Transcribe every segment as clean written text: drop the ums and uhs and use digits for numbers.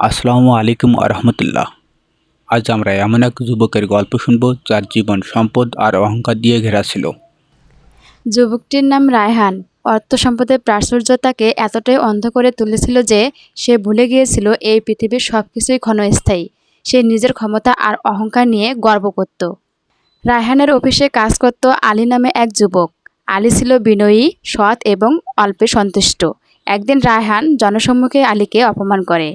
আসসালামু আলাইকুম আরহামতুল্লাহ। আজ আমরা এমন এক যুবকের গল্প শুনব যার জীবন সম্পদ আর অহংকার দিয়ে ঘেরা ছিল। যুবকটির নাম রায়হান। অর্থ সম্পদের প্রাচুর্য তাকে এতটাই অন্ধ করে তুলেছিল যে সে ভুলে গিয়েছিল এই পৃথিবীর সবকিছুই ক্ষণস্থায়ী। সে নিজের ক্ষমতা আর অহংকার নিয়ে গর্ব করত। রায়হানের অফিসে কাজ করত আলী নামে এক যুবক। আলী ছিল বিনয়ী, সৎ এবং অল্পে সন্তুষ্ট। একদিন রায়হান জনসম্মুখে আলীকে অপমান করে।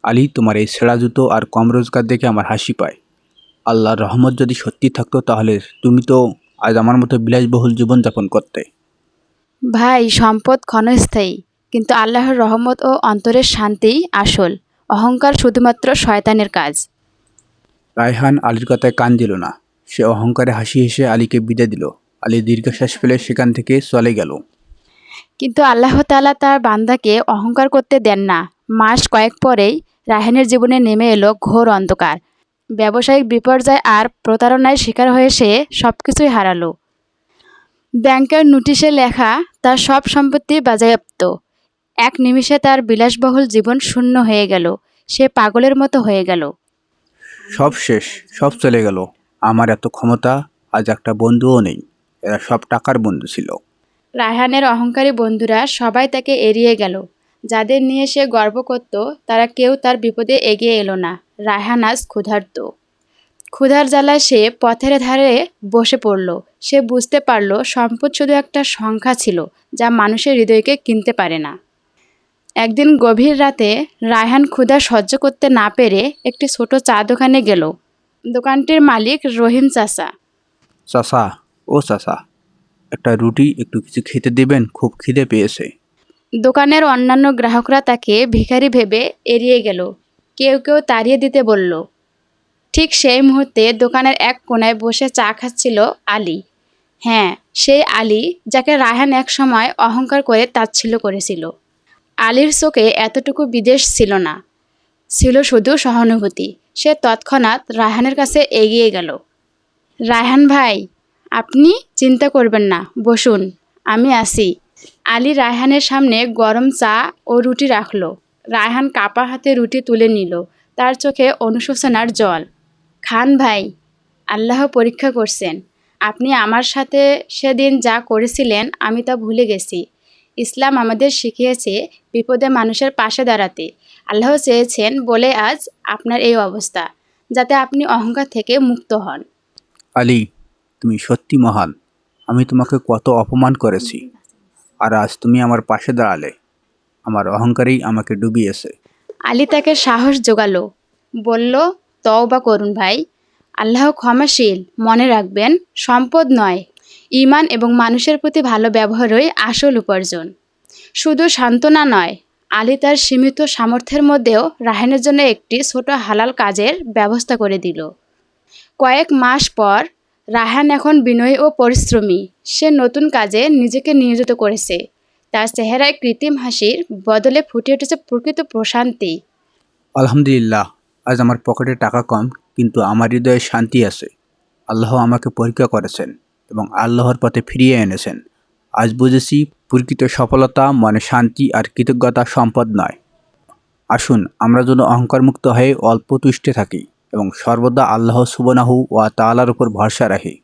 আলী, তোমার এই ছেঁড়া জুতো আর কম রোজগার দেখে আমার হাসি পায়। আল্লাহর রহমত যদি সত্যি থাকতো তাহলে তুমি তো আজ আমার মতো বিলাসবহুল জীবনযাপন করতে। ভাই, সম্পদ ক্ষণস্থায়ী, কিন্তু আল্লাহর রহমত ও অন্তরের শান্তিই আসল। অহংকার শুধুমাত্র শয়তানের কাজ। রায়হান আলীর কথায় কান দিল না। সে অহংকারে হাসি হেসে আলীকে বিদায় দিল। আলী দীর্ঘশ্বাস ফেলে সেখান থেকে চলে গেল। কিন্তু আল্লাহ তাআলা তার বান্দাকে অহংকার করতে দেন না। মাস কয়েক পরেই রায়হানের জীবনে নেমে এলো ঘোর অন্ধকার। ব্যবসায়িক বিপর্যয় আর প্রতারণায় শিকার হয়ে সে সবকিছুই হারালো। ব্যাংকের নোটিশে লেখা তার সব সম্পত্তি বাজেয়াপ্ত। এক নিমিষে তার বিলাসবহুল জীবন শূন্য হয়ে গেল। সে পাগলের মতো হয়ে গেল। সব শেষ, সব চলে গেল। আমার এত ক্ষমতা, আজ একটা বন্ধুও নেই। এরা সব টাকার বন্ধু ছিল। রায়হানের অহংকারী বন্ধুরা সবাই তাকে এড়িয়ে গেল। যাদের নিয়ে সে গর্ব করত তারা কেউ তার বিপদে এগিয়ে এলো না। রায়হান আজ ক্ষুধার্ত। ক্ষুধার জ্বালায় সে পথের ধারে বসে পড়ল। সে বুঝতে পারল সম্পদ শুধু একটা সংখ্যা ছিল যা মানুষের হৃদয়কে কিনতে পারে না। একদিন গভীর রাতে রায়হান ক্ষুধা সহ্য করতে না পেরে একটি ছোট চা দোকানে গেল। দোকানটির মালিক রহিম চাচা। চাচা, ও চাচা, একটা রুটি, একটু কিছু খেতে দেবেন? খুব খিদে পেয়েছে। দোকানের অন্যান্য গ্রাহকরা তাকে ভিখারি ভেবে এড়িয়ে গেল। কেউ কেউ তাড়িয়ে দিতে বলল। ঠিক সেই মুহূর্তে দোকানের এক কোণায় বসে চা খাচ্ছিল আলী। হ্যাঁ, সেই আলী যাকে রায়হান এক সময় অহংকার করে তাচ্ছিল্য করেছিল। আলীর চোখে এতটুকু বিদ্বেষ ছিল না, ছিল শুধু সহানুভূতি। সে তৎক্ষণাৎ রায়হানের কাছে এগিয়ে গেল। রায়হান ভাই, আপনি চিন্তা করবেন না, বসুন, আমি আছি। আলী রায়হানের সামনে গরম চা ও রুটি রাখল। রায়হান কাপা হাতে রুটি তুলে নিল। তার চোখে অনুশোচনার জল। খান ভাই, আল্লাহ পরীক্ষা করছেন। আপনি আমার সাথে সেদিন যা করেছিলেন আমি তা ভুলে গেছি। ইসলাম আমাদের শিখিয়েছে বিপদে মানুষের পাশে দাঁড়াতে। আল্লাহ চেয়েছেন বলে আজ আপনার এই অবস্থা, যাতে আপনি অহংকার থেকে মুক্ত হন। আলী, তুমি সত্যি মহান। আমি তোমাকে কত অপমান করেছি, আর আজ তুমি আমার পাশে দাঁড়ালে। আমার অহংকারেই আমাকে ডুবিয়েছে। আলী তাকে সাহস জোগালো, বলল, তওবা করুন ভাই, আল্লাহ ক্ষমাশীল। মনে রাখবেন, সম্পদ নয়, ঈমান এবং মানুষের প্রতি ভালো ব্যবহারই আসল উপার্জন। শুধু সান্ত্বনা নয়, আলী তার সীমিত সামর্থ্যের মধ্যেও রায়হানের জন্য একটি ছোট হালাল কাজের ব্যবস্থা করে দিল। কয়েক মাস পর রায়হান এখন বিনয়ী ও পরিশ্রমী। সে নতুন কাজে নিজেকে নিয়োজিত করেছে। তার চেহারায় কৃত্রিম হাসির বদলে ফুটে উঠেছে প্রকৃত প্রশান্তি। আলহামদুলিল্লাহ, আজ আমার পকেটে টাকা কম, কিন্তু আমার হৃদয়ে শান্তি আছে। আল্লাহ আমাকে পরীক্ষা করেছেন এবং আল্লাহর পথে ফিরিয়ে এনেছেন। আজ বুঝেছি, প্রকৃত সফলতা মানে শান্তি আর কৃতজ্ঞতা, সম্পদ নয়। আসুন আমরা যেন অহংকারমুক্ত হয়ে অল্প তুষ্টে থাকি এবং সর্বদা আল্লাহ সুবহানাহু ওয়া তাআলার উপর ভরসা রাখি।